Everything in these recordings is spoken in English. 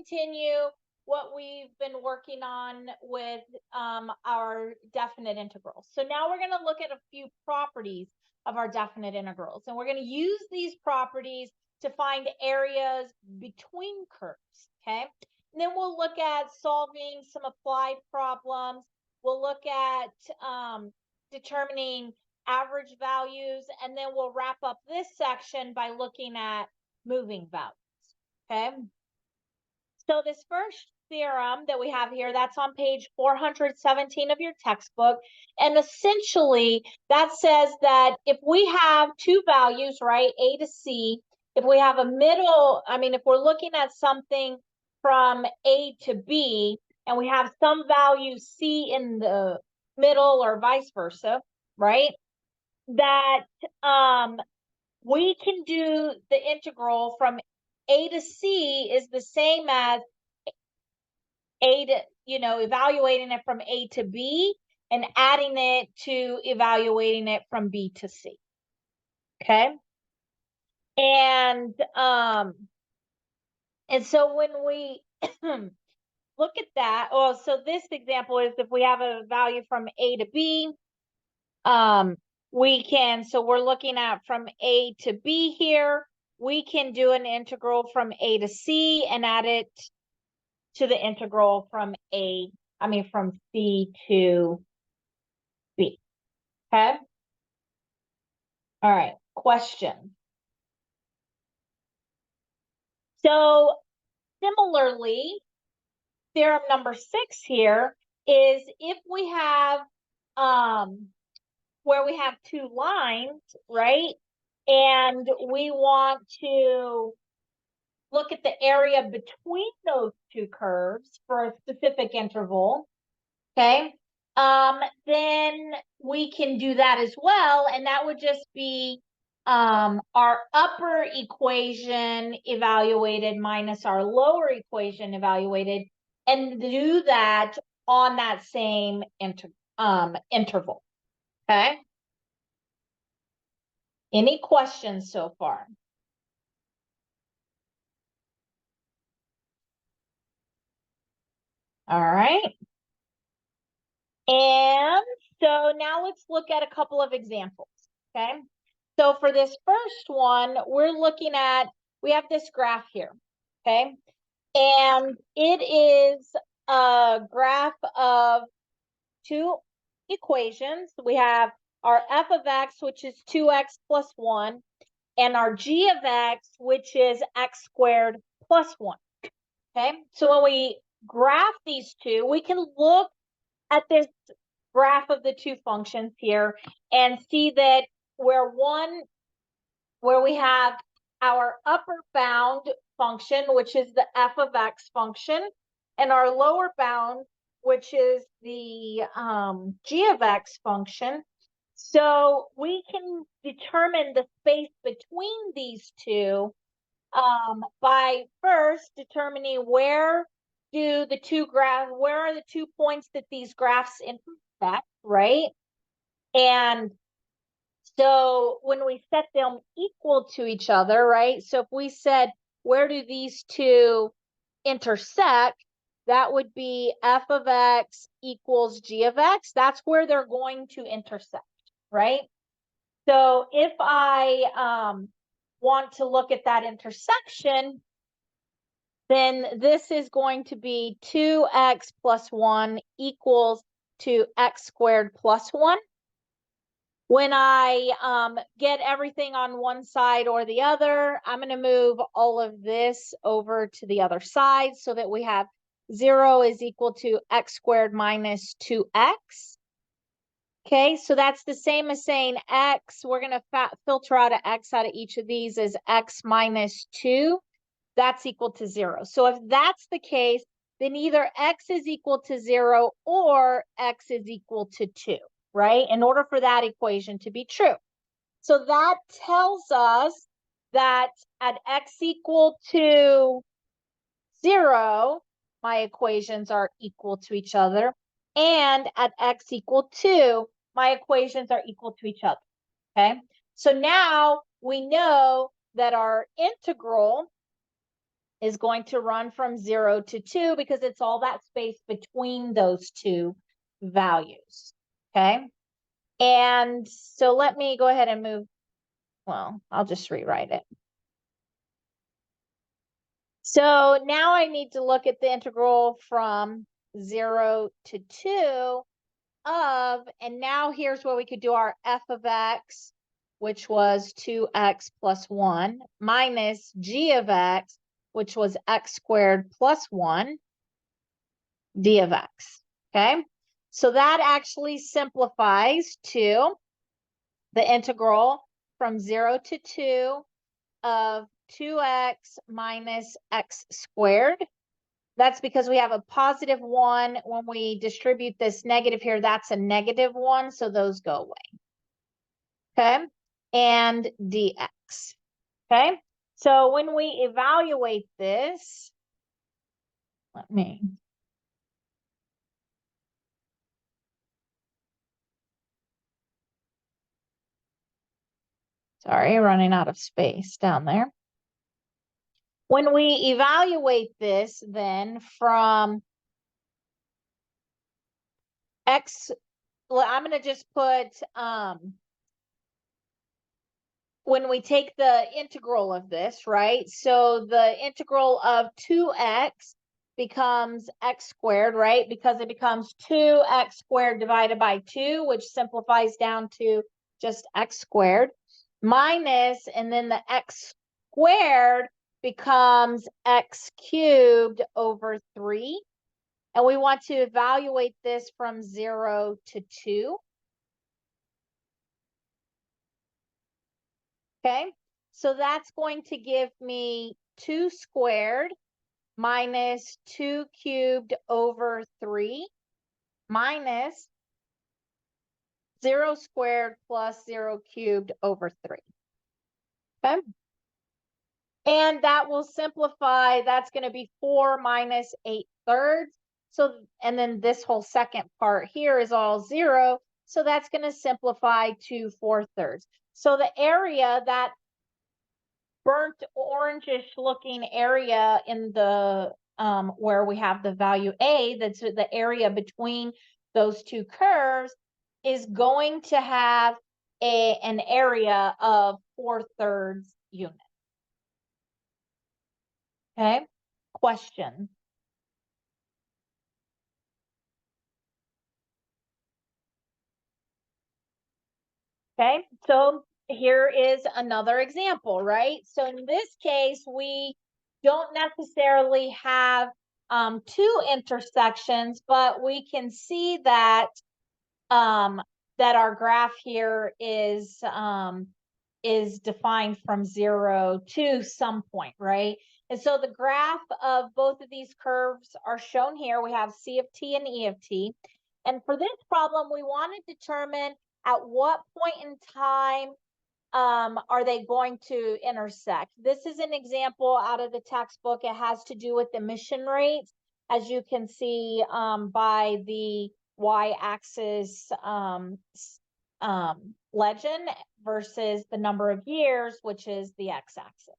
Continue what we've been working on with our definite integrals. So now we're going to look at a few properties of our definite integrals, and we're going to use these properties to find areas between curves, okay? And then we'll look at solving some applied problems. We'll look at determining average values, and then we'll wrap up this section by looking at moving values, okay? So this first theorem that we have here, that's on page 417 of your textbook. And essentially that says that if we have two values, right, A to C, if we have a middle, if we're looking at something from A to B and we have some value C in the middle or vice versa, right, that we can do the integral from A to C is the same as A to, evaluating it from A to B and adding it to evaluating it from B to C. Okay. And so when we look at that, so this example is if we have a value from A to B, so we're looking at from A to B here, we can do an integral from A to C and add it to the integral from from C to B. Okay. All right. Question. So similarly, theorem number 6 here is if we have where we have two lines, right? And we want to look at the area between those two curves for a specific interval, okay? Then we can do that as well, and that would just be our upper equation evaluated minus our lower equation evaluated, and do that on that same interval, okay? Any questions so far? All right. And so now let's look at a couple of examples, okay? So for this first one, we're looking at, we have this graph here, okay? And it is a graph of two equations. We have our f of x, which is 2x plus 1, and our g of x, which is x squared plus 1, okay? So when we graph these two, we can look at this graph of the two functions here and see that where we have our upper bound function, which is the f of x function, and our lower bound, which is the g of x function. So we can determine the space between these two by first determining where are the two points that these graphs intersect, right? And so when we set them equal to each other, right? So if we said, where do these two intersect? That would be f of x equals g of x. That's where they're going to intersect, right? So if I want to look at that intersection, then this is going to be 2x plus 1 equals to x squared plus 1. When I get everything on one side or the other, I'm going to move all of this over to the other side so that we have 0 is equal to x squared minus 2x. Okay, so that's the same as saying x. We're going to filter out an x out of each of these as x minus 2. That's equal to 0. So if that's the case, then either x is equal to 0 or x is equal to 2, right? In order for that equation to be true. So that tells us that at x equal to 0, my equations are equal to each other. And at x equal 2, my equations are equal to each other, okay? So now we know that our integral is going to run from 0 to 2 because it's all that space between those two values, okay? And so let me go ahead and move, well, I'll just rewrite it. So now I need to look at the integral from 0 to 2 of, and now here's where we could do our f of x, which was 2x plus 1, minus g of x, which was x squared plus 1, d of x, okay? So that actually simplifies to the integral from 0 to 2 of 2x minus x squared. That's because we have a positive 1. When we distribute this negative here, that's a negative 1, so those go away. Okay? And dx. Okay? So when we evaluate this, let me. Sorry, running out of space down there. When we evaluate this then from x, well, I'm going to just put when we take the integral of this, right? So the integral of 2x becomes x squared, right? Because it becomes 2x squared divided by 2, which simplifies down to just x squared, minus, and then the x squared becomes x cubed over 3. And we want to evaluate this from 0 to 2. Okay, so that's going to give me 2 squared minus 2 cubed over 3 minus 0 squared plus 0 cubed over 3. Okay, and that will simplify. That's going to be 4 minus 8/3. So, and then this whole second part here is all 0. So that's going to simplify to 4/3. So the area, that burnt orangish looking area in the where we have the value a, that's the area between those two curves, is going to have an area of 4/3 units. Okay, question. Okay, so here is another example, right? So in this case, we don't necessarily have two intersections, but we can see that that our graph here is defined from 0 to some point, right? And so the graph of both of these curves are shown here. We have C of t and E of t. And for this problem, we want to determine at what point in time are they going to intersect. This is an example out of the textbook. It has to do with emission rates, as you can see by the y-axis legend versus the number of years, which is the x-axis.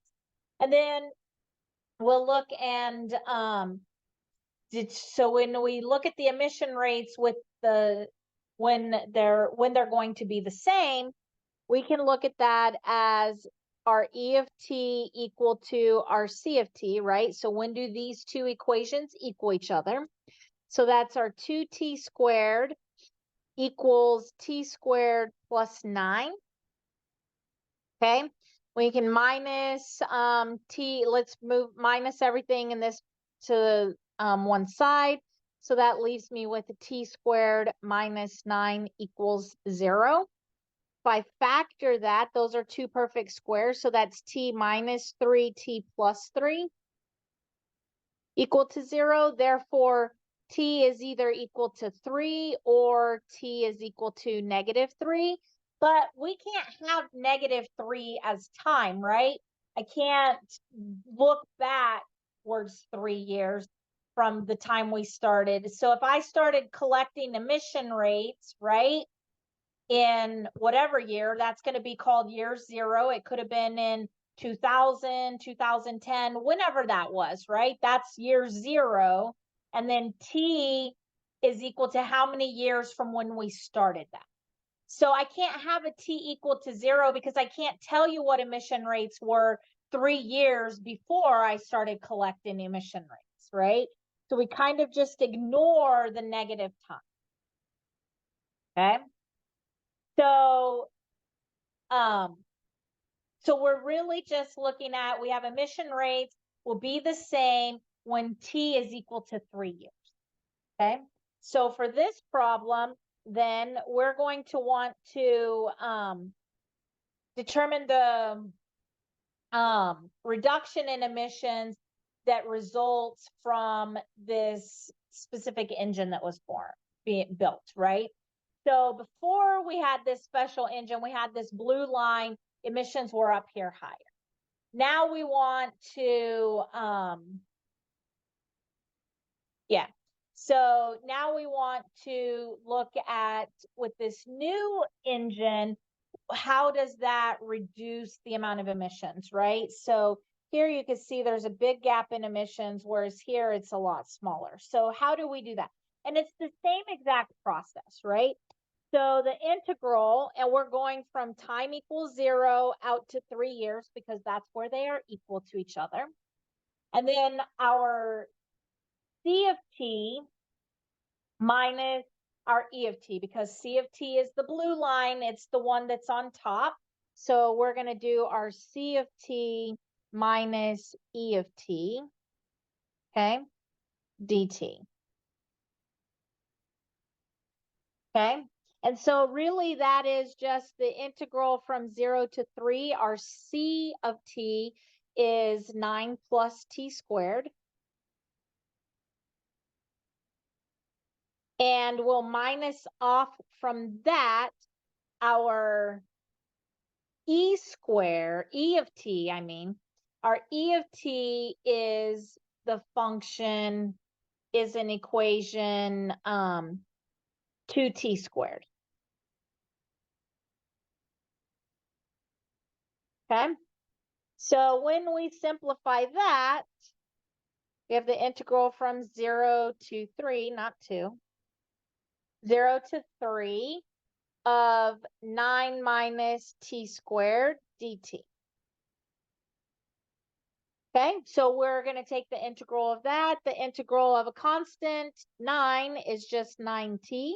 And then we'll look and so when we look at the emission rates with the when they're going to be the same, we can look at that as our E of t equal to our C of t, right? So when do these two equations equal each other? So that's our 2t squared equals t squared plus 9. Okay, we can minus t, let's move minus everything in this to one side. So that leaves me with a t squared minus 9 equals 0. If I factor that, those are two perfect squares. So that's t minus 3, t plus 3 equal to 0. Therefore, t is either equal to 3 or t is equal to -3. But we can't have -3 as time, right? I can't look backwards 3 years from the time we started. So if I started collecting emission rates, right, in whatever year, that's going to be called year 0. It could have been in 2000, 2010, whenever that was, right? That's year 0. And then T is equal to how many years from when we started that. So I can't have a T equal to 0 because I can't tell you what emission rates were 3 years before I started collecting emission rates, right? So we kind of just ignore the negative time. Okay. So we're really just looking at, we have emission rates will be the same when T is equal to 3 years. Okay. So for this problem, then we're going to want to determine the reduction in emissions that results from this specific engine that was being built, right? So before we had this special engine, we had this blue line, emissions were up here higher. Now we want to, so now we want to look at, with this new engine, how does that reduce the amount of emissions, right? So here you can see there's a big gap in emissions, whereas here it's a lot smaller. So how do we do that? And it's the same exact process, right? So the integral, and we're going from time equals 0 out to 3 years because that's where they are equal to each other. And then our C of t minus our E of t, because C of t is the blue line, it's the one that's on top. So we're going to do our C of t minus E of t, okay, dt. Okay, and so really that is just the integral from 0 to 3. Our C of t is 9 plus t squared. And we'll minus off from that our E of t, our E of t is the function, is an equation 2t squared. Okay, so when we simplify that, we have the integral from 0 to 3, not 2, 0 to 3 of 9 minus t squared dt. Okay, so we're going to take the integral of that. The integral of a constant, 9, is just 9t.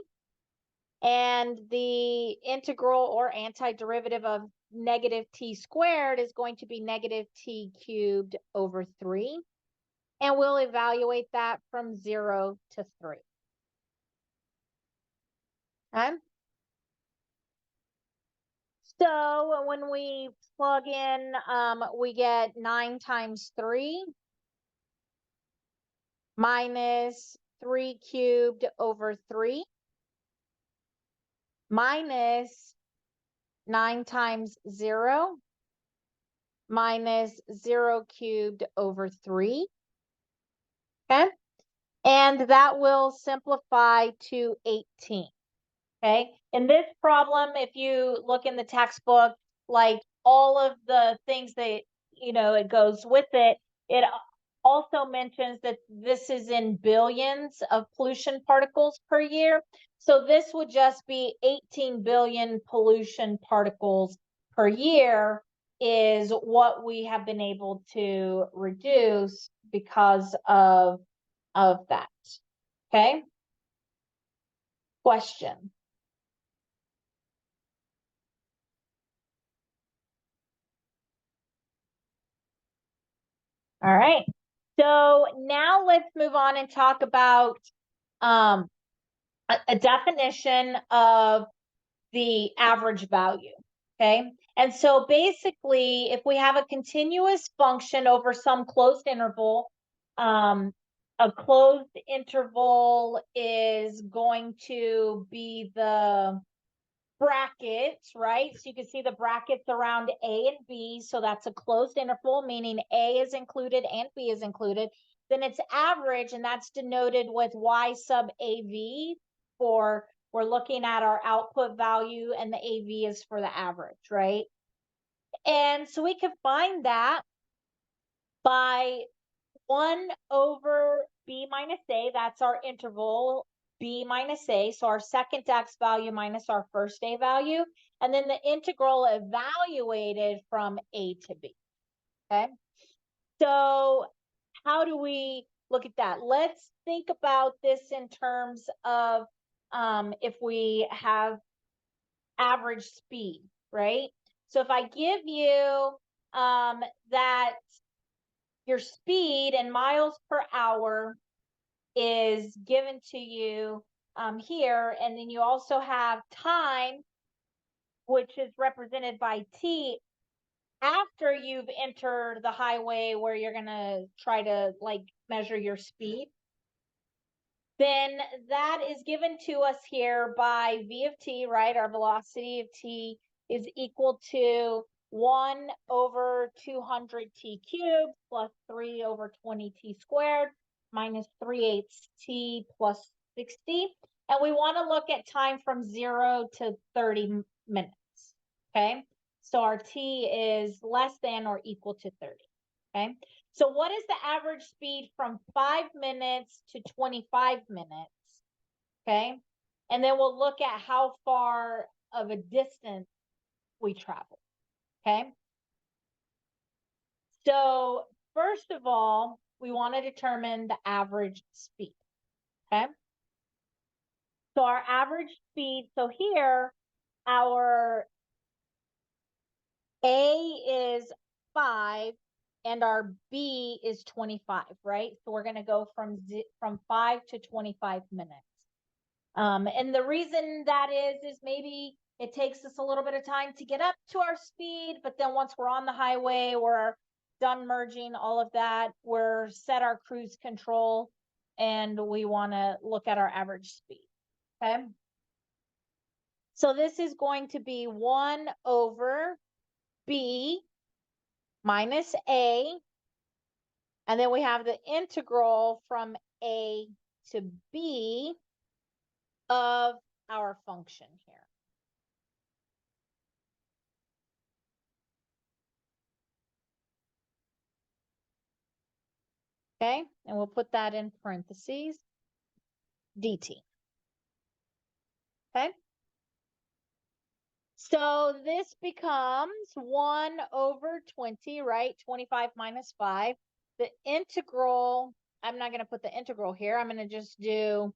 And the integral or antiderivative of negative t squared is going to be negative t cubed over 3. And we'll evaluate that from 0 to 3. Okay? So when we plug in, we get 9 times 3 minus 3 cubed over 3 minus 9 times 0 minus 0 cubed over 3. Okay? And that will simplify to 18. Okay? In this problem, if you look in the textbook, like all of the things that, it goes with it, it also mentions that this is in billions of pollution particles per year. So this would just be 18 billion pollution particles per year is what we have been able to reduce because of that. Okay? Question. All right. So now let's move on and talk about a definition of the average value. Okay. And so basically, if we have a continuous function over some closed interval, a closed interval is going to be the brackets, right? So you can see the brackets around A and B. So that's a closed interval, meaning A is included and B is included. Then it's average, and that's denoted with Y sub AV for, we're looking at our output value, and the AV is for the average, right? And so we can find that by 1 over b minus a, that's our interval, b minus a, so our second x value minus our first a value, and then the integral evaluated from a to b, okay? So how do we look at that? Let's think about this in terms of if we have average speed, right? So if I give you that your speed in miles per hour is given to you here, and then you also have time, which is represented by t, after you've entered the highway where you're going to try to like measure your speed, then that is given to us here by v of t, right? Our velocity of t is equal to 1 over 200 t cubed plus 3 over 20 t squared minus 3/8 t plus 60. And we want to look at time from 0 to 30 minutes, okay? So our t is less than or equal to 30, okay? So what is the average speed from 5 minutes to 25 minutes, okay? And then we'll look at how far of a distance we travel, okay? So first of all, we want to determine the average speed, okay? So our average speed, so here, our A is 5 and our B is 25, right? So we're going to go from 5 to 25 minutes. And the reason that is maybe it takes us a little bit of time to get up to our speed, but then once we're on the highway, we're done merging, all of that, we're set our cruise control, and we want to look at our average speed, okay? So this is going to be 1 over b minus a, and then we have the integral from a to b of our function here. Okay, and we'll put that in parentheses, dt. Okay, so this becomes 1 over 20, right? 25 minus 5. The integral, I'm not going to put the integral here. I'm going to just do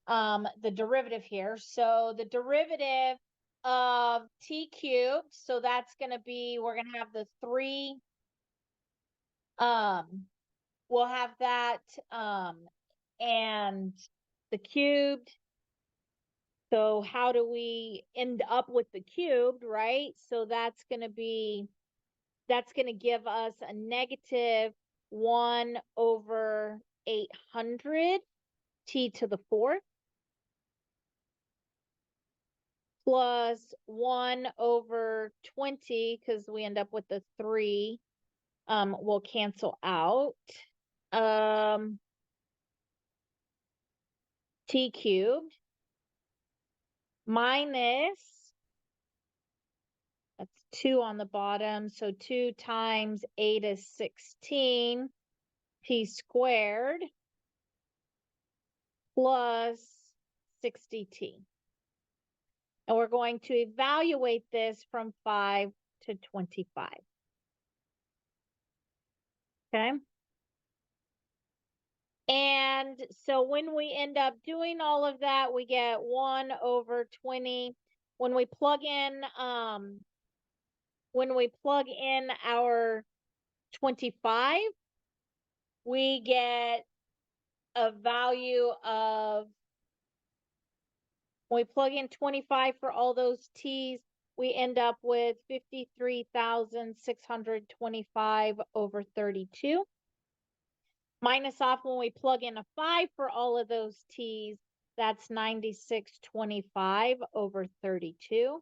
the derivative here. So the derivative of t cubed, so that's going to be, we're going to have the 3, we'll have that, and the cubed. So how do we end up with the cubed, right? So that's going to give us a negative 1 over 800 t to the 4th plus 1 over 20, because we end up with the 3, will cancel out. T cubed minus, that's 2 on the bottom, so 2 times 8 is 16 t squared plus 60t. And we're going to evaluate this from 5 to 25. Okay. And so when we end up doing all of that, we get 1 over 20. When we plug in our 25, we get a value of, when we plug in 25 for all those t's, we end up with 53,625 over 32. Minus off when we plug in a 5 for all of those t's, that's 9625 over 32.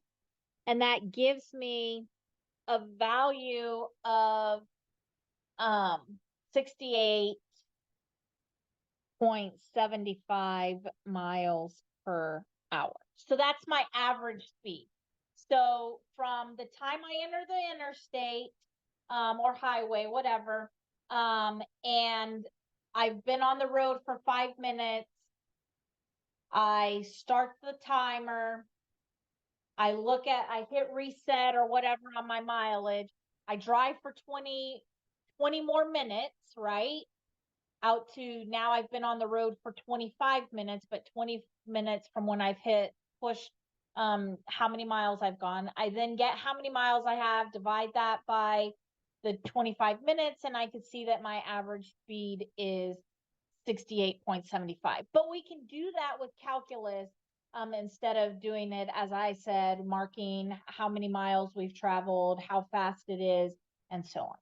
And that gives me a value of 68.75 miles per hour. So that's my average speed. So from the time I enter the interstate, or highway, whatever, and I've been on the road for 5 minutes, I start the timer, I hit reset or whatever on my mileage. I drive for 20 more minutes, right? Out to now I've been on the road for 25 minutes, but 20 minutes from when I've hit push how many miles I've gone. I then get how many miles I have, divide that by the 25 minutes, and I could see that my average speed is 68.75. But we can do that with calculus instead of doing it, as I said, marking how many miles we've traveled, how fast it is, and so on.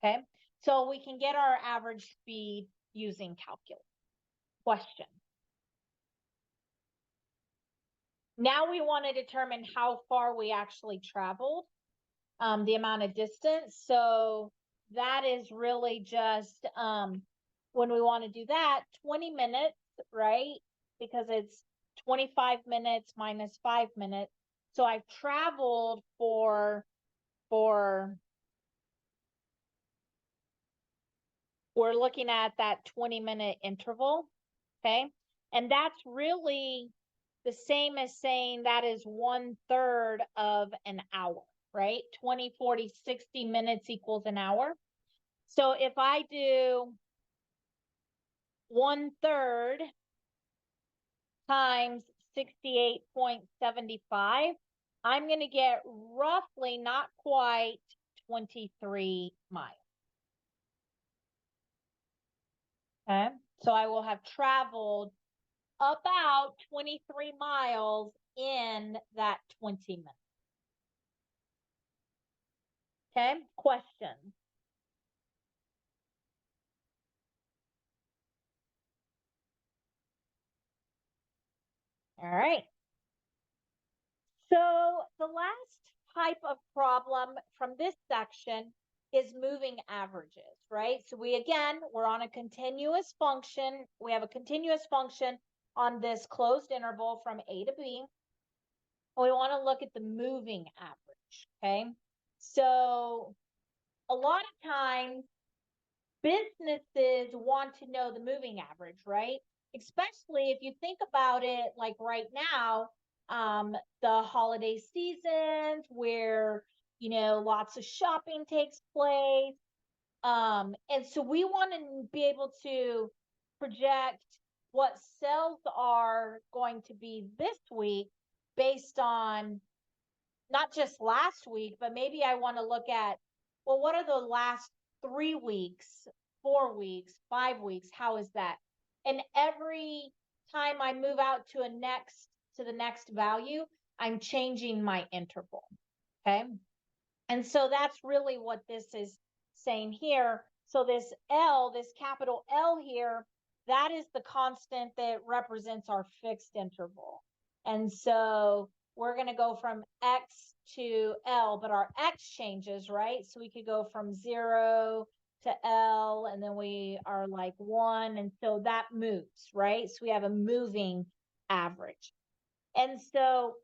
Okay, so we can get our average speed using calculus. Question. Now we want to determine how far we actually traveled, the amount of distance. So that is really just when we want to do that, 20 minutes, right? Because it's 25 minutes minus 5 minutes. So I've traveled for we're looking at that 20-minute interval, okay? And that's really the same as saying that is 1/3 of an hour, right? 20, 40, 60 minutes equals an hour. So if I do 1/3 times 68.75, I'm going to get roughly, not quite, 23 miles. Okay, so I will have traveled about 23 miles in that 20 minutes. Okay, question. All right. So the last type of problem from this section is moving averages, right? So we're on a continuous function. We have a continuous function on this closed interval from A to B. And we want to look at the moving average, okay? So a lot of times businesses want to know the moving average, right? Especially if you think about it like right now, the holiday seasons where, lots of shopping takes place. And so we want to be able to project what sales are going to be this week based on not just last week, but maybe I want to look at, well, what are the last 3 weeks, 4 weeks, 5 weeks? How is that? And every time I move out to the next value, I'm changing my interval. Okay. And so that's really what this is saying here. So this L, this capital L here, that is the constant that represents our fixed interval. And so we're going to go from X to L, but our X changes, right? So we could go from 0 to L, and then we are like 1. And so that moves, right? So we have a moving average. And so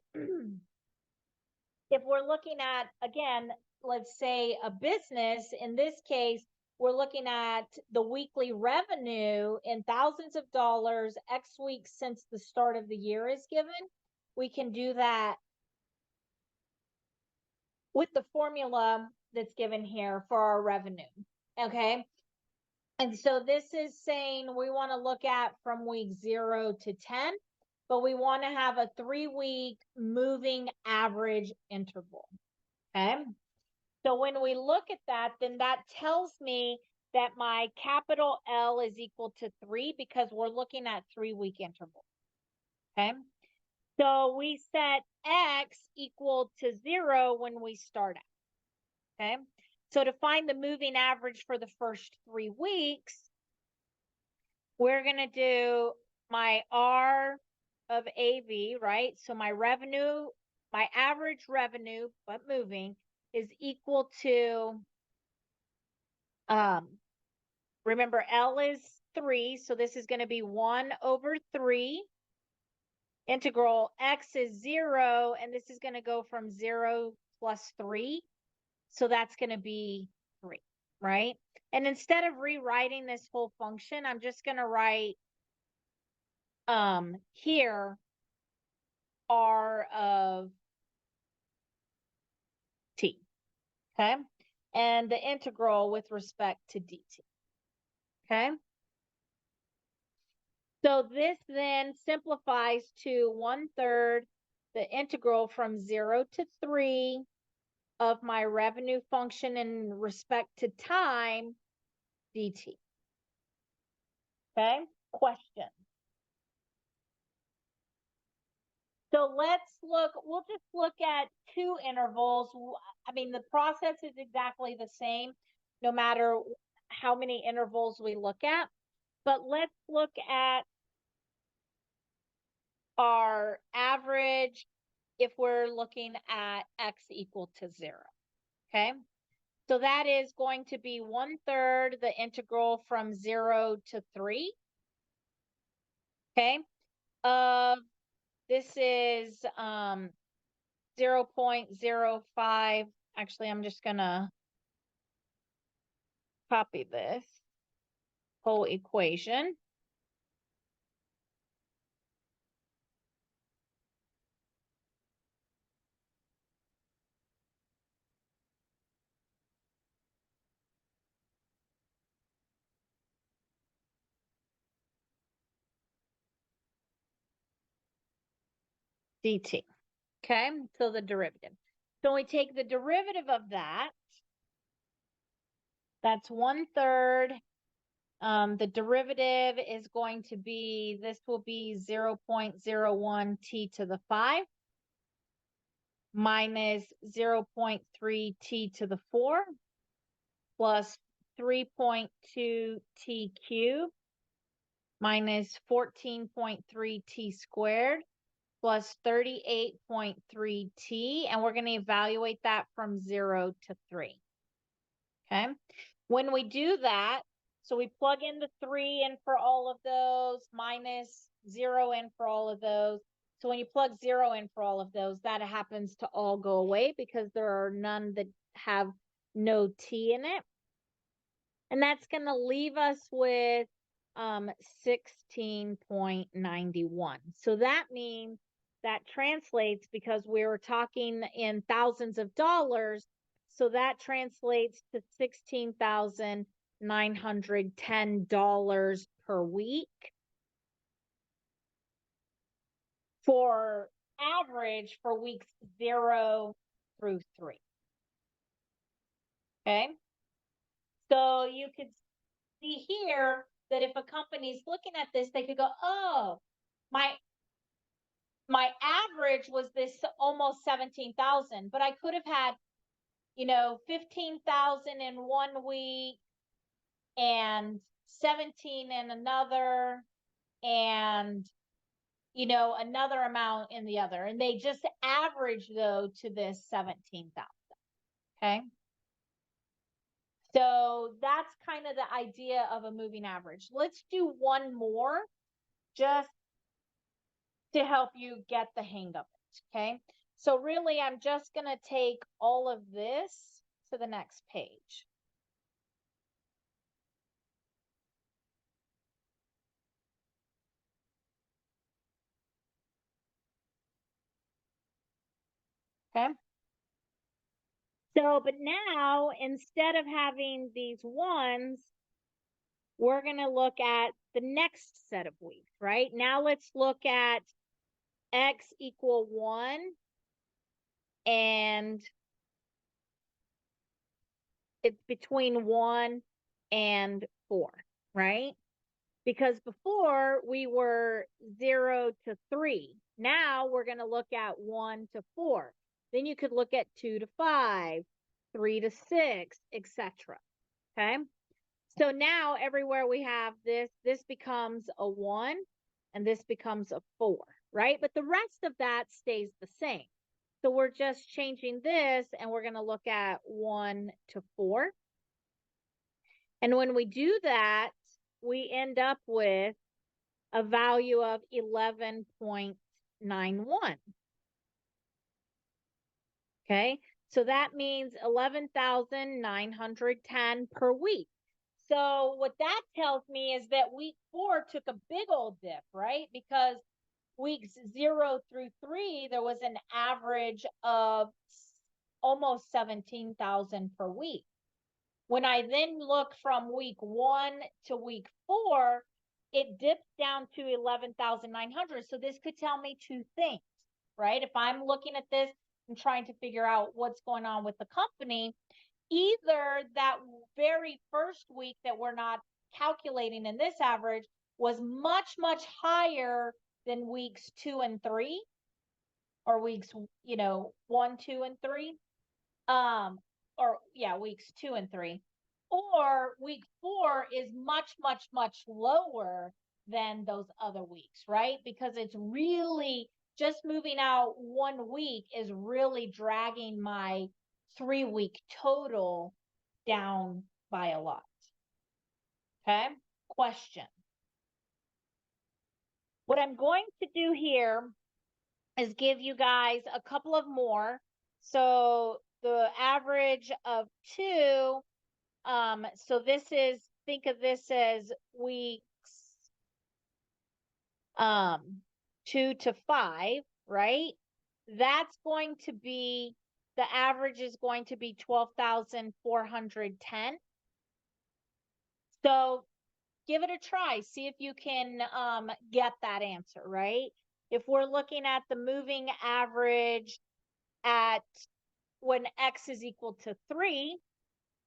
if we're looking at, again, let's say a business, in this case, we're looking at the weekly revenue in thousands of dollars, X weeks since the start of the year is given. We can do that with the formula that's given here for our revenue. Okay. And so this is saying we want to look at from week 0 to 10, but we want to have a 3-week moving average interval. Okay. So when we look at that, then that tells me that my capital L is equal to 3 because we're looking at 3-week intervals. Okay. So we set X equal to 0 when we start out. Okay. So to find the moving average for the first 3 weeks, we're going to do my R of AV, right? So my revenue, my average revenue, but moving, is equal to, remember L is 3, so this is going to be 1/3 integral x is 0, and this is going to go from 0 plus 3. So that's going to be 3, right? And instead of rewriting this whole function, I'm just going to write here r of t, okay? And the integral with respect to dt, okay? So this then simplifies to 1/3 the integral from 0 to 3 of my revenue function in respect to time dt. Okay, question. So let's look, we'll just look at two intervals. I mean, the process is exactly the same no matter how many intervals we look at. But let's look at our average if we're looking at x equal to 0. Okay, so that is going to be 1/3 the integral from 0 to 3. Okay, this is 0.05. Actually, I'm just gonna copy this whole equation. dt. Okay, so the derivative. So we take the derivative of that. That's 1/3. The derivative is going to be, this will be 0.01 t to the 5 minus 0.3 t to the 4 plus 3.2 t cubed minus 14.3 t squared plus 38.3 t, and we're going to evaluate that from 0 to 3. Okay, when we do that, so we plug in the 3 in for all of those, minus 0 in for all of those. So when you plug 0 in for all of those, that happens to all go away because there are none that have no t in it. And that's going to leave us with 16.91. So that means that translates, because we were talking in thousands of dollars, so that translates to $16,910 per week for average for weeks 0 through 3. Okay, so you could see here that if a company's looking at this, they could go, oh, my average was this almost 17,000, but I could have had, 15,000 in 1 week and 17 in another, and another amount in the other, and they just average though to this 17,000. Okay, so that's kind of the idea of a moving average. Let's do one more just to help you get the hang of it. Okay, so really I'm just going to take all of this to the next page. Okay, so but now instead of having these ones, we're going to look at the next set of weeks. Right now, let's look at x equal 1 and it's between 1 and 4, right? Because before we were 0 to 3. Now we're going to look at 1 to 4. Then you could look at 2 to 5, 3 to 6, etc. Okay, so now everywhere we have this becomes a 1 and this becomes a 4, right? But the rest of that stays the same. So we're just changing this, and we're going to look at 1 to 4. And when we do that, we end up with a value of 11.9. 11,991. Okay, so that means 11,910 per week. So what that tells me is that week 4 took a big old dip, right? Because weeks 0 through 3, there was an average of almost 17,000 per week. When I then look from week 1 to week 4, it dips down to 11,900. So this could tell me two things, right? If I'm looking at this and trying to figure out what's going on with the company, either that very first week that we're not calculating in this average was much, much higher than weeks 2 and 3, or weeks, 1, 2, and 3. Or yeah, weeks 2 and 3. Or week 4 is much, much, much lower than those other weeks, right? Because it's really just moving out 1 week is really dragging my 3-week total down by a lot. Okay. Question. What I'm going to do here is give you guys a couple of more. So the average of 2, so this is, think of this as weeks 2 to 5, right? That's going to be, the average is going to be 12,410. So give it a try. See if you can get that answer, right? If we're looking at the moving average at when X is equal to 3,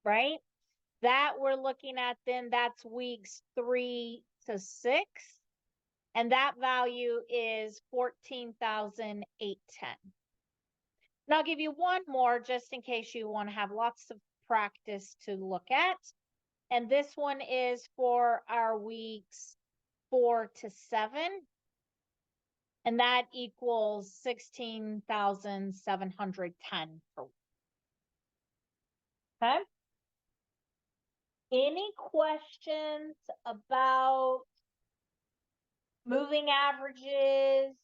right? That we're looking at, then that's weeks 3 to 6. And that value is 14,810. And I'll give you one more just in case you want to have lots of practice to look at. And this one is for our weeks 4 to 7. And that equals 16,710 per week. Okay. Any questions about moving averages,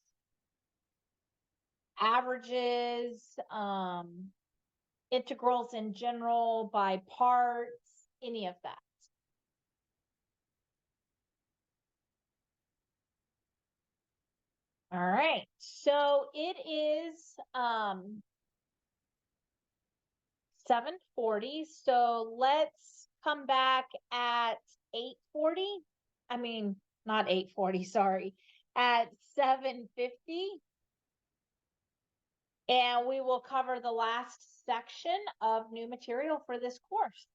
integrals in general, by parts, any of that? All right, so it is 7:40. So let's come back at 8:40. I mean, not 8:40, sorry, at 7:50. And we will cover the last section of new material for this course.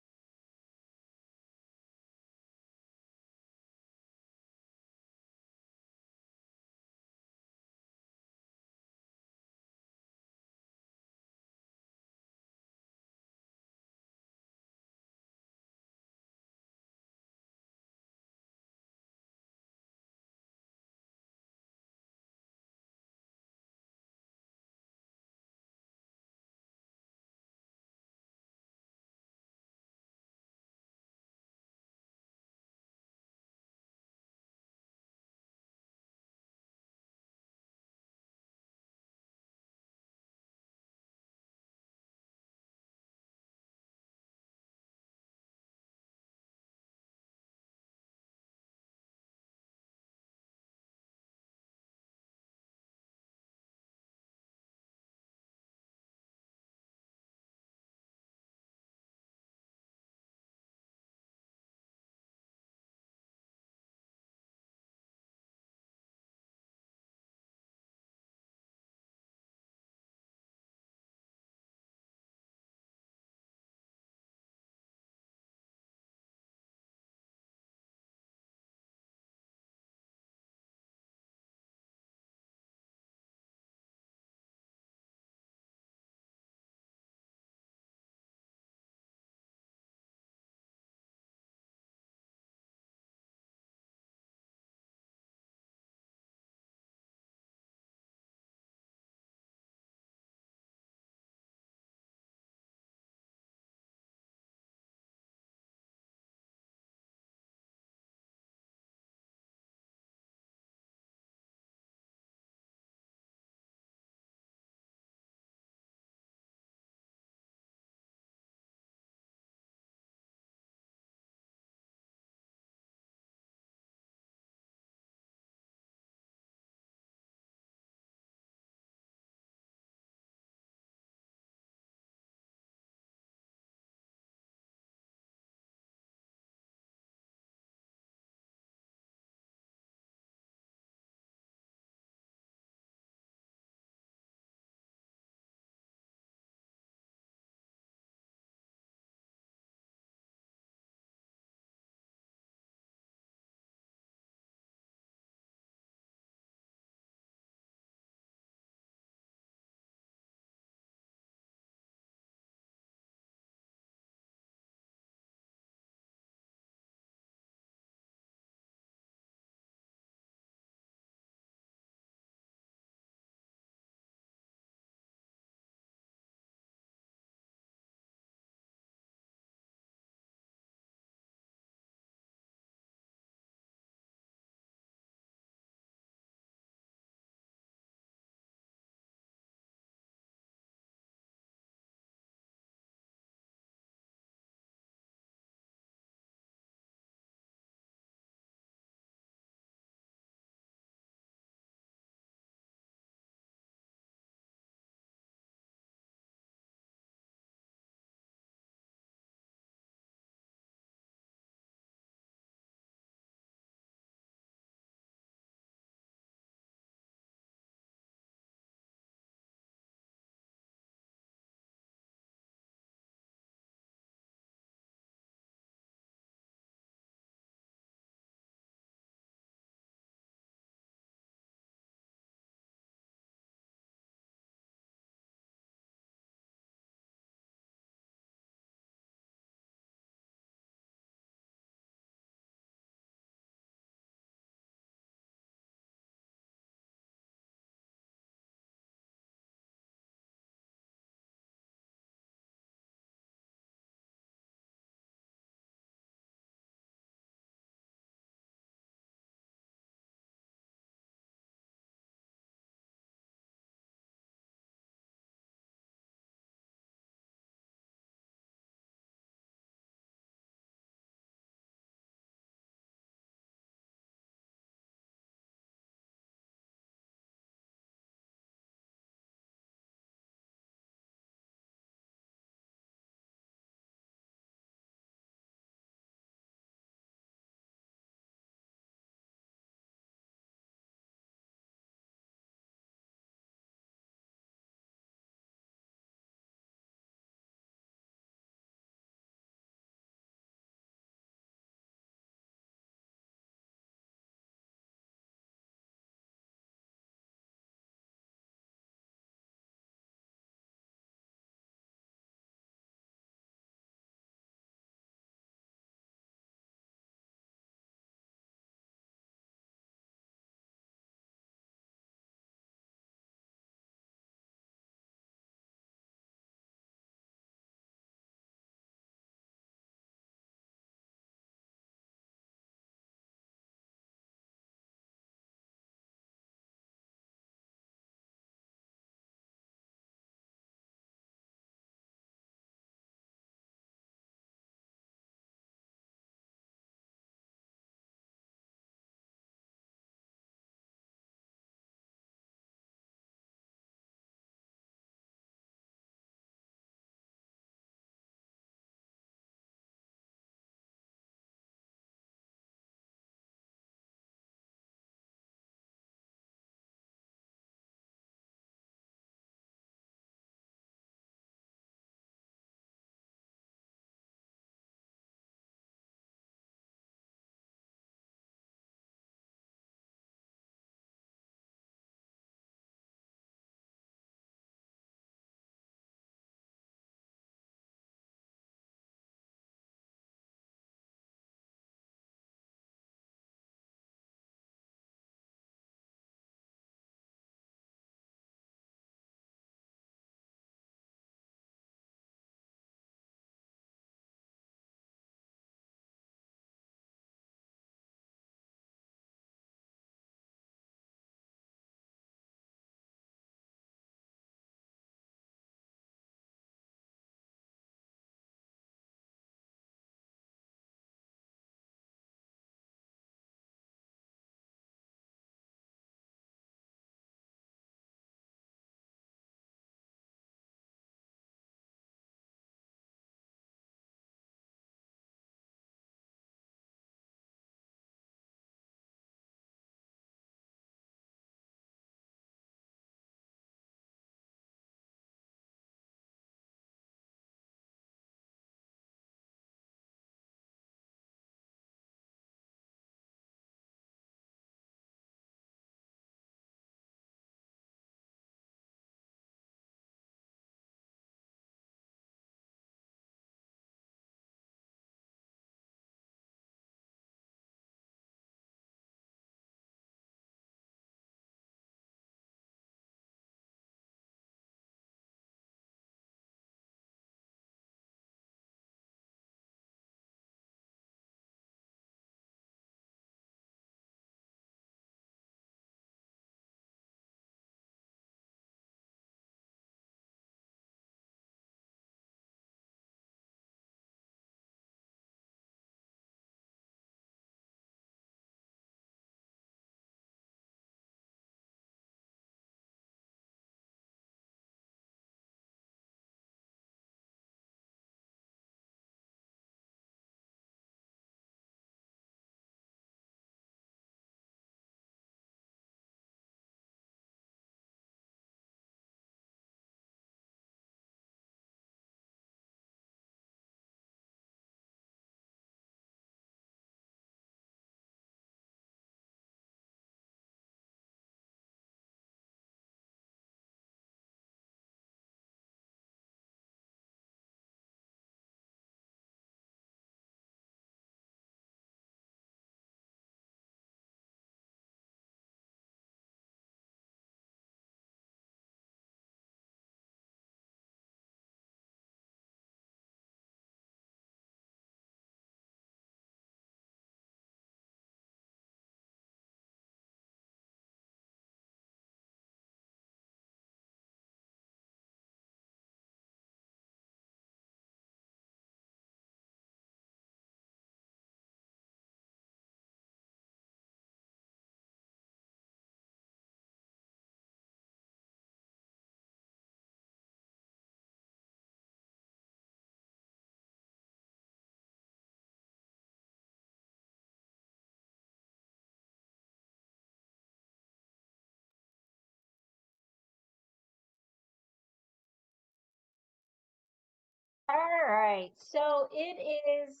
All right, so it is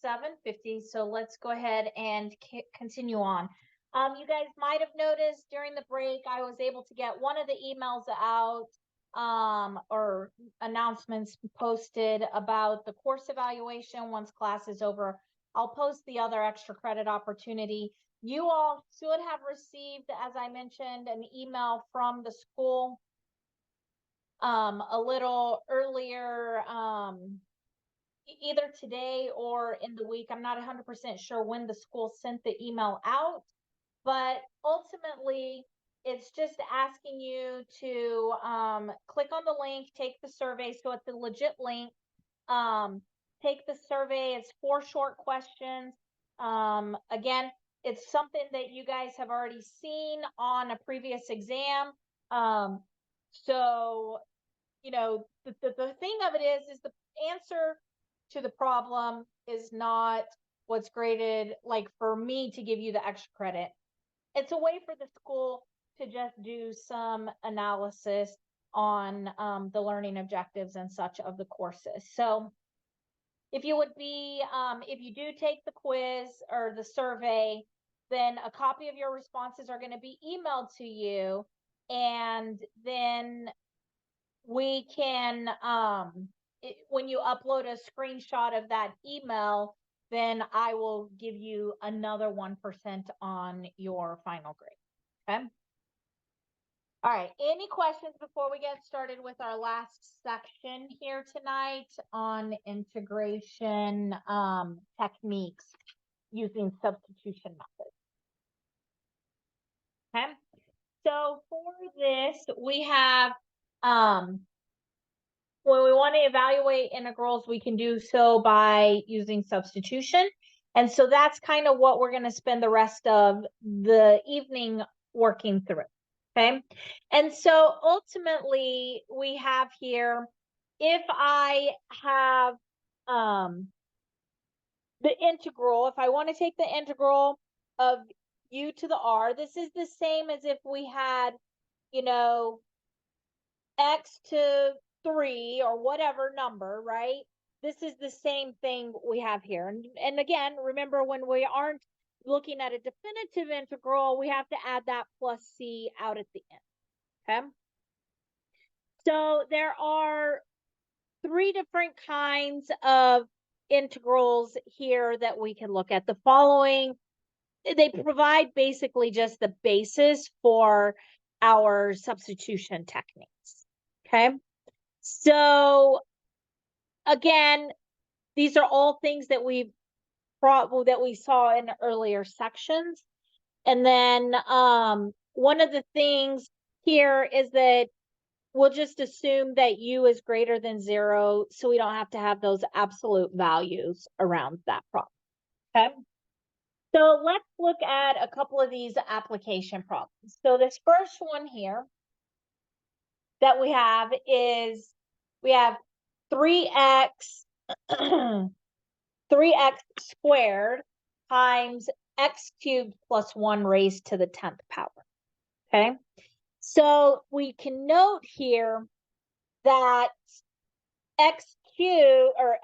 7:50, so let's go ahead and continue on. You guys might have noticed during the break I was able to get one of the emails out or announcements posted about the course evaluation once class is over. I'll post the other extra credit opportunity. You all should have received, as I mentioned, an email from the school a little earlier, either today or in the week. I'm not 100% sure when the school sent the email out, but ultimately it's just asking you to click on the link, take the survey. So it's a legit link. um, take the survey. It's 4 short questions. Again, it's something that you guys have already seen on a previous exam. So the thing of it is the answer to the problem is not what's graded, like for me to give you the extra credit. It's a way for the school to just do some analysis on the learning objectives and such of the courses. So if you do take the quiz or the survey, then a copy of your responses are going to be emailed to you, and then we can when you upload a screenshot of that email, then I will give you another 1% on your final grade. Okay. All right, any questions before we get started with our last section here tonight on integration techniques using substitution methods? Okay, so for this we have when we want to evaluate integrals, we can do so by using substitution. And so that's kind of what we're going to spend the rest of the evening working through. Okay. And so ultimately, we have here, if I have the integral, if I want to take the integral of u to the r, this is the same as if we had, x to 3 or whatever number, right? This is the same thing we have here. And again, remember, when we aren't looking at a definitive integral, we have to add that plus c out at the end. Okay. So there are 3 different kinds of integrals here that we can look at. The following, they provide basically just the basis for our substitution techniques. Okay. So again, these are all things that we saw in earlier sections. And then one of the things here is that we'll just assume that u is greater than 0, so we don't have to have those absolute values around that problem. Okay. So let's look at a couple of these application problems. So this first one here that we have is we have 3x 3x squared times x cubed plus 1 raised to the 10th power. Okay. So we can note here that x cubed, or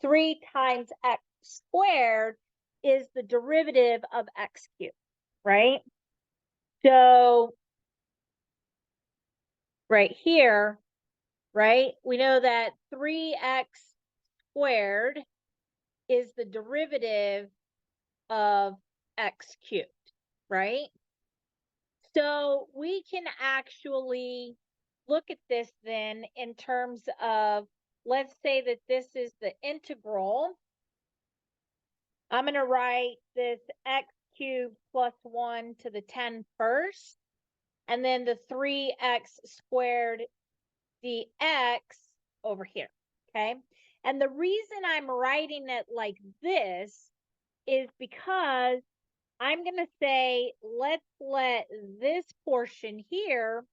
3 times x squared is the derivative of x cubed, right? So right here, right, we know that 3x squared is the derivative of x cubed, right? So we can actually look at this then in terms of, let's say that this is the integral. I'm going to write this x cubed plus 1 to the 10 first, and then the 3x squared dx over here. Okay. And the reason I'm writing it like this is because I'm going to say, let's let this portion here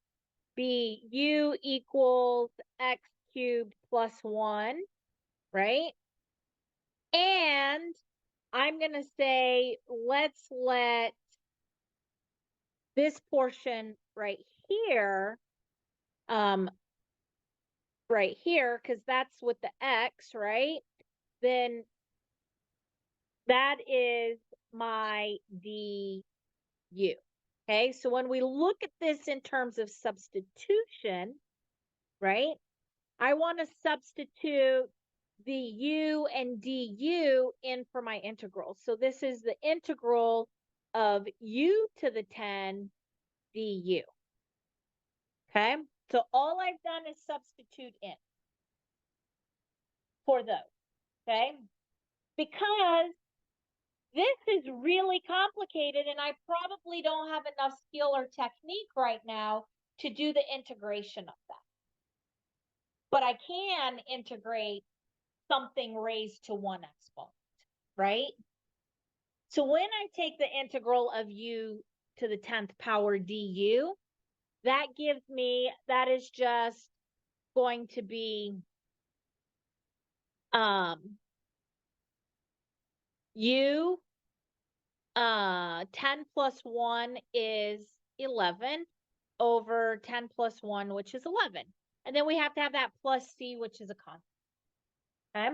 be u equals x cubed plus 1, right? And I'm going to say, let's let this portion right here right here, because that's with the x, right? Then that is my du. Okay, so when we look at this in terms of substitution, right? I want to substitute the u and du in for my integral. So this is the integral of u to the 10 du. Okay, so all I've done is substitute in for those. Okay, because this is really complicated and I probably don't have enough skill or technique right now to do the integration of that. But I can integrate something raised to 1 exponent, right? So when I take the integral of u to the 10th power du, that gives me, that is just going to be u 10 plus 1 is 11 over 10 plus 1, which is 11. And then we have to have that plus c, which is a constant. Okay?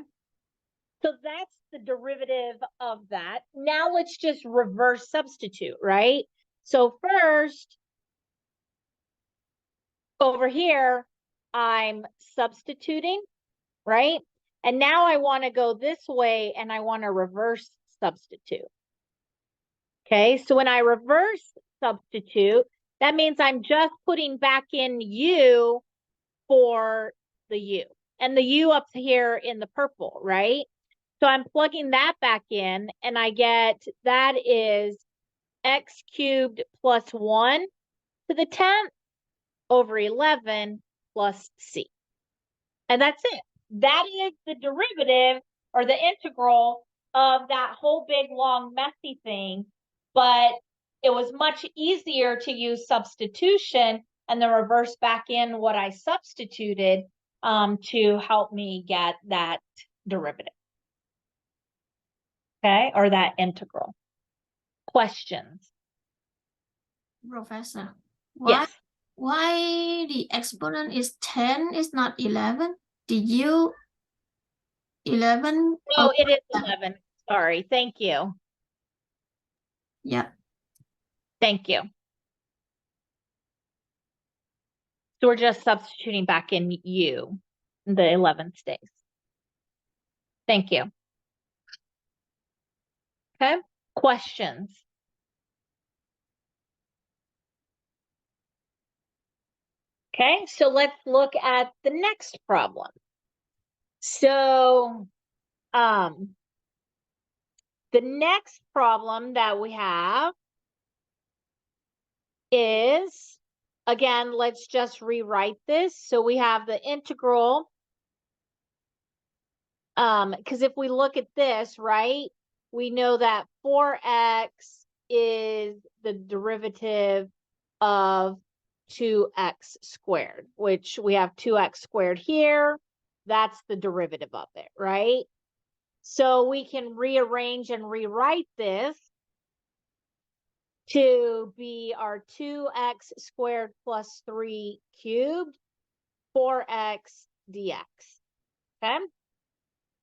So that's the derivative of that. Now let's just reverse substitute, right? So first, over here, I'm substituting, right? And now I want to go this way and I want to reverse substitute. Okay, so when I reverse substitute, that means I'm just putting back in u for the u. And the u up here in the purple, right? So I'm plugging that back in and I get that is x cubed plus 1 to the 10th over 11 plus c. And that's it. That is the derivative or the integral of that whole big, long, messy thing. But it was much easier to use substitution and then reverse back in what I substituted to help me get that derivative. Okay, or that integral. Questions? Professor, Yes. why the exponent is 10 is not 11? Did you 11? No, it is 11. Sorry. Thank you. Yeah. Thank you. So we're just substituting back in u, the 11th stays. Thank you. Okay. Questions? Okay, so let's look at the next problem. So the next problem that we have is, again, let's just rewrite this. So we have the integral, because if we look at this, right, we know that 4x is the derivative of 2x squared, which we have 2x squared here. That's the derivative of it, right? So we can rearrange and rewrite this to be our 2x squared plus 3 cubed, 4x dx. Okay?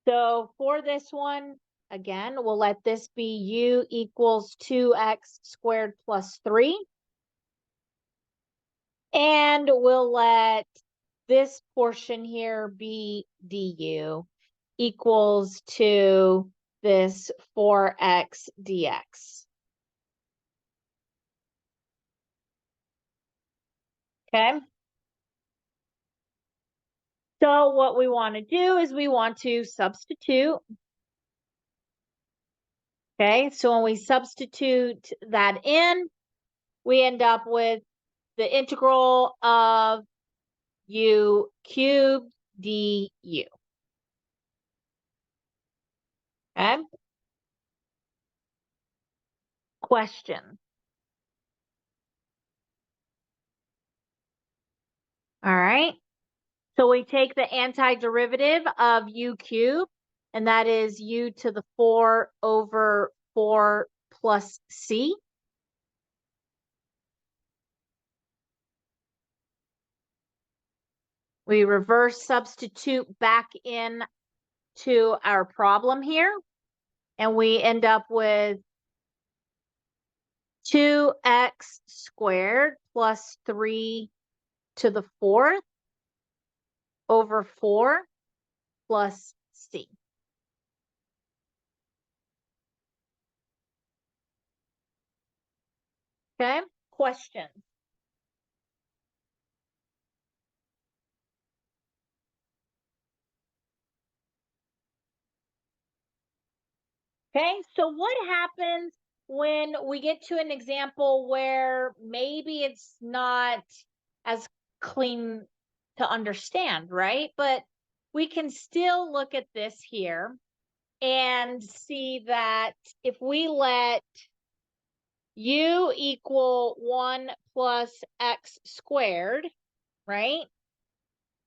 So for this one, again, we'll let this be u equals 2x squared plus 3. And we'll let this portion here be du equals to this 4x dx. Okay. So what we want to do is we want to substitute. Okay, so when we substitute that in, we end up with the integral of u cubed du. Okay. Question. All right. So we take the antiderivative of u cubed, and that is u to the 4 over 4 plus c. We reverse substitute back in to our problem here, and we end up with 2x squared plus 3 to the 4th over 4 plus c. Okay, questions? Okay, so what happens when we get to an example where maybe it's not as clean to understand, right? But we can still look at this here and see that if we let u equal 1 plus x squared, right?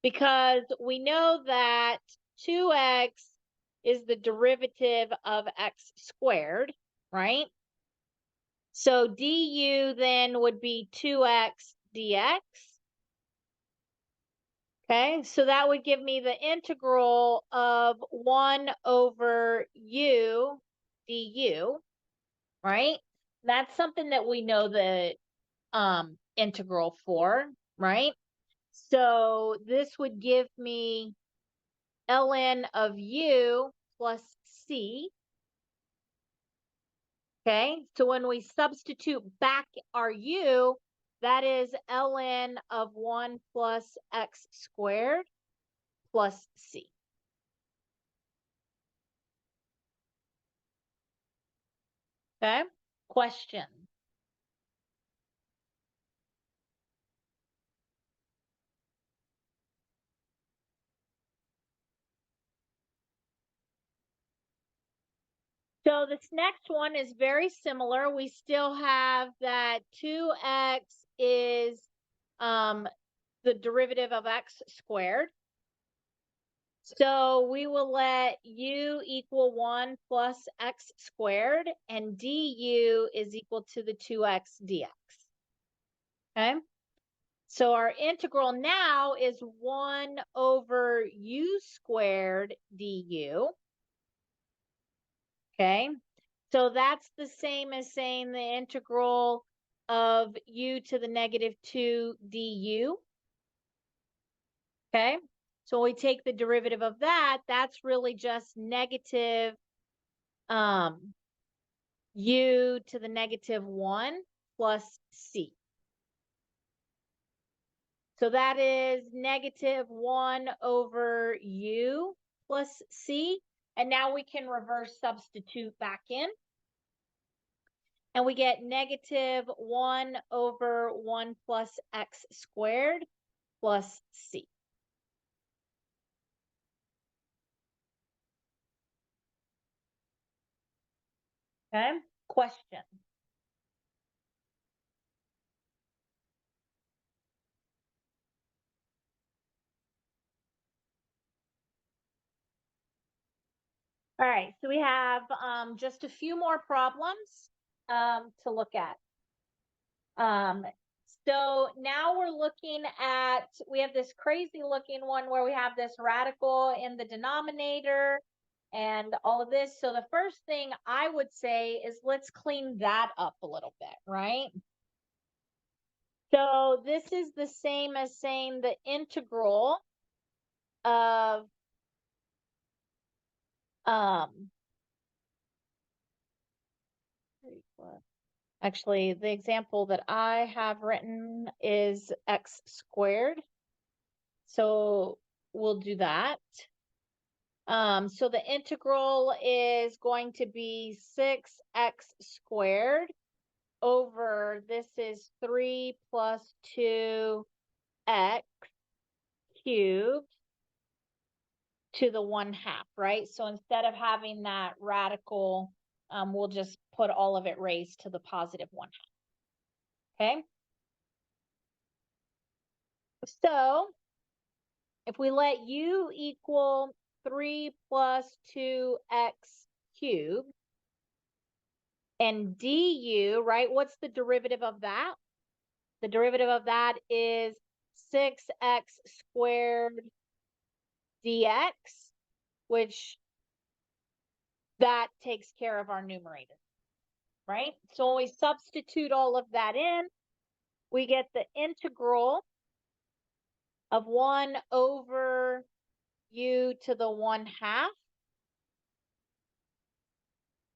Because we know that 2x is the derivative of x squared, right? So du then would be 2x dx. Okay, so that would give me the integral of 1 over u du, right? That's something that we know the integral for, right? So this would give me ln of u plus c. Okay, so when we substitute back our u, that is ln of 1 plus x squared plus c. Okay, question. So this next one is very similar. We still have that 2x is the derivative of x squared. So we will let u equal 1 plus x squared, and du is equal to the 2x dx. Okay. So our integral now is 1 over u squared du. Okay. So that's the same as saying the integral of u to the negative 2 du. Okay. So we take the derivative of that, that's really just negative u to the negative 1 plus c. So that is negative 1 over u plus c. And now we can reverse substitute back in. And we get negative 1 over 1 plus x squared plus c. Okay, question. All right, so we have just a few more problems to look at. So now we're looking at, we have this crazy looking one where we have this radical in the denominator and all of this. So the first thing I would say is let's clean that up a little bit, right? So this is the same as saying the integral of actually the example that I have written is x squared. So we'll do that. So the integral is going to be 6x squared over, this is 3 plus 2x cubed to the 1/2, right? So instead of having that radical, we'll just put all of it raised to the positive 1/2. Okay. So if we let u equal 3 plus 2x cubed, and du, right, what's the derivative of that? The derivative of that is 6x squared dx, which that takes care of our numerator, right? So when we substitute all of that in, we get the integral of 1 over u to the 1/2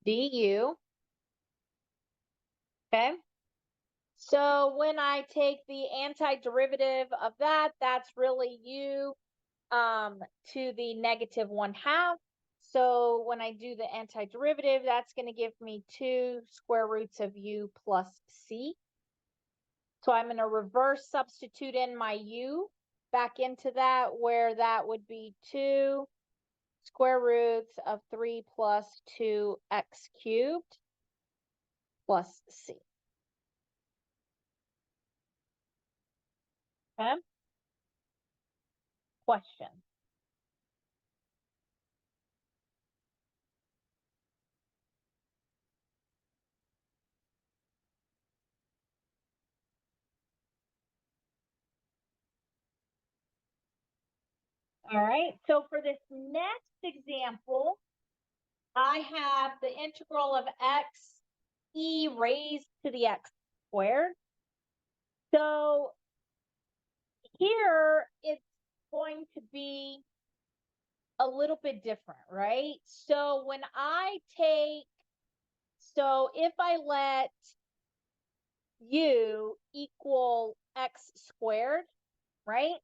du. Okay. So when I take the antiderivative of that, that's really u to the negative 1/2. So when I do the antiderivative, that's going to give me 2 square roots of u plus c. So I'm going to reverse substitute in my u back into that, where that would be 2 square roots of 3 plus 2x cubed plus c. Okay? Question. All right, so for this next example, I have the integral of x e raised to the x squared. So here it's going to be a little bit different, right? So when I take, so if I let u equal x squared, right?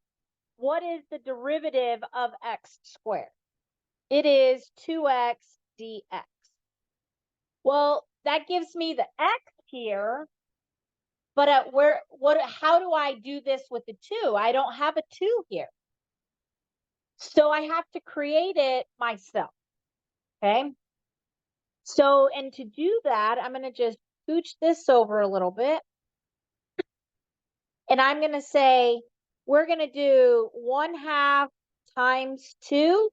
What is the derivative of x squared? It is 2x dx. Well, that gives me the x here, but at how do I do this with the 2? I don't have a 2 here. So I have to create it myself, okay? So, and to do that, I'm going to just scooch this over a little bit. And I'm going to say, we're going to do 1/2 times 2.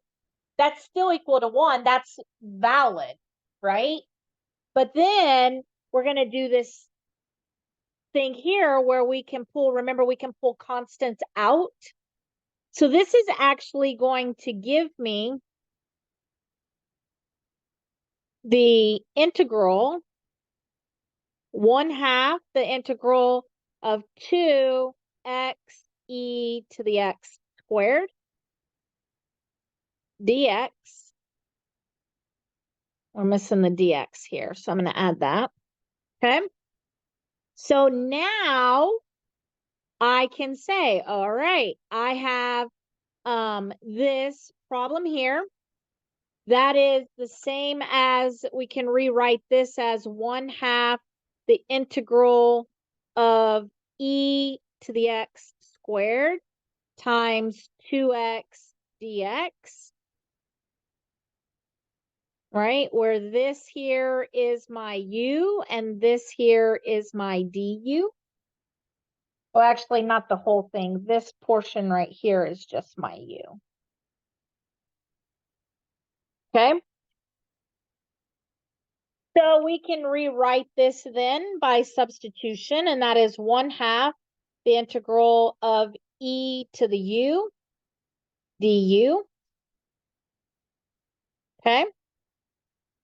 That's still equal to 1. That's valid, right? But then we're going to do this thing here where we can pull, remember, we can pull constants out. So this is actually going to give me the integral 1/2 the integral of 2x e to the x squared dx. We're missing the dx here, so I'm going to add that. Okay. So now I can say, all right, I have this problem here. That is the same as, we can rewrite this as 1/2 the integral of e to the x squared times 2x dx, right? Where this here is my u and this here is my du. Well, actually, not the whole thing. This portion right here is just my u. Okay. So we can rewrite this then by substitution, and that is 1/2 the integral of e to the u du. Okay.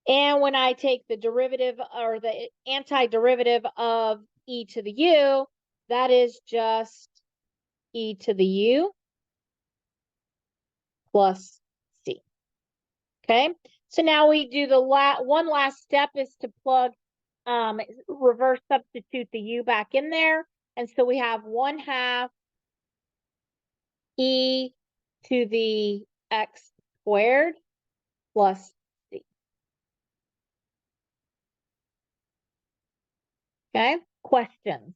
And when I take the derivative or the antiderivative of e to the u, that is just e to the u plus c. Okay. So now we do the one last step is to plug, reverse substitute the u back in there. And so we have 1/2 e to the x squared plus c. Okay. Questions?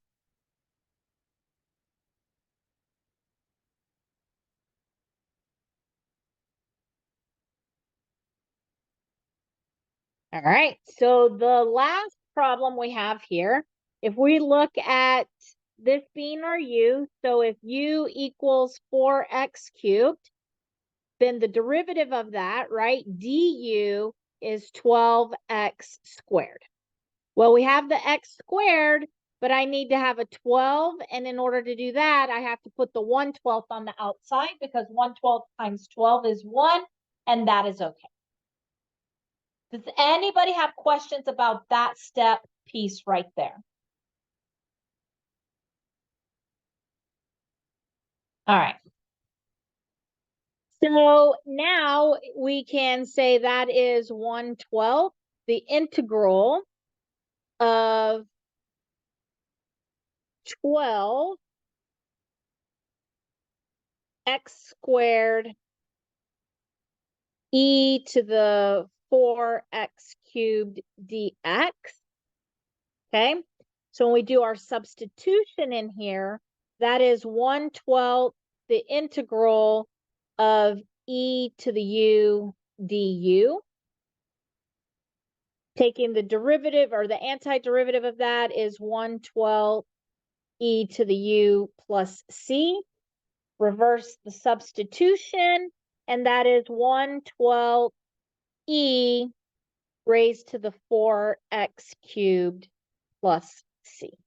All right. So the last problem we have here, if we look at this being our u, so if u equals 4x cubed, then the derivative of that, right, du is 12x squared. Well, we have the x squared, but I need to have a 12. And in order to do that, I have to put the 1/12 on the outside because 1/12 times 12 is 1, and that is okay. Does anybody have questions about that step piece right there? All right. So now we can say that is 1/12, the integral of 12 x squared e to the 4x cubed dx. Okay, so when we do our substitution in here, that is 1/12 the integral of e to the u du. Taking the derivative or the antiderivative of that is 1/12 e to the u plus c. Reverse the substitution, and that is 1/12 e raised to the 4x cubed plus c.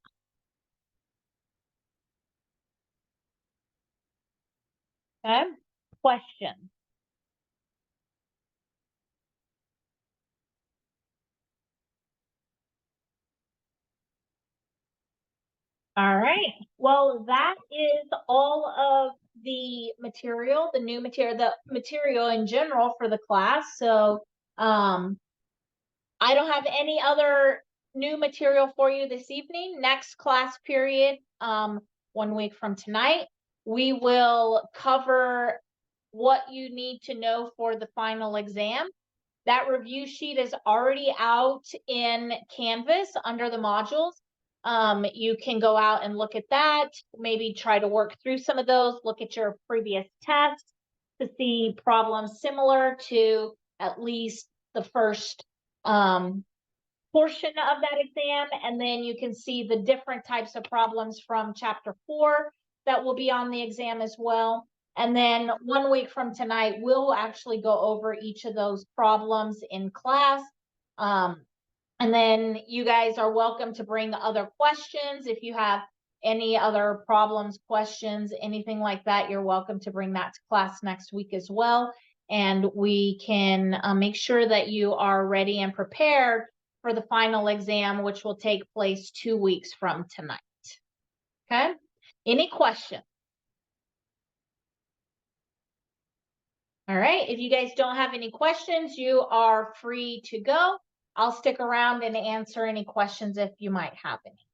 Okay, question. All right, well, that is all of the material, the new material, the material in general for the class. So I don't have any other new material for you this evening. Next class period, 1 week from tonight, we will cover what you need to know for the final exam. That review sheet is already out in Canvas under the modules. You can go out and look at that, maybe try to work through some of those, look at your previous tests to see problems similar to at least the first portion of that exam, and then you can see the different types of problems from chapter 4 that will be on the exam as well. And then 1 week from tonight, we'll actually go over each of those problems in class. And then you guys are welcome to bring other questions. If you have any other problems, questions, anything like that, you're welcome to bring that to class next week as well. And we can make sure that you are ready and prepared for the final exam, which will take place 2 weeks from tonight. Okay? Any questions? All right, if you guys don't have any questions, you are free to go. I'll stick around and answer any questions if you might have any.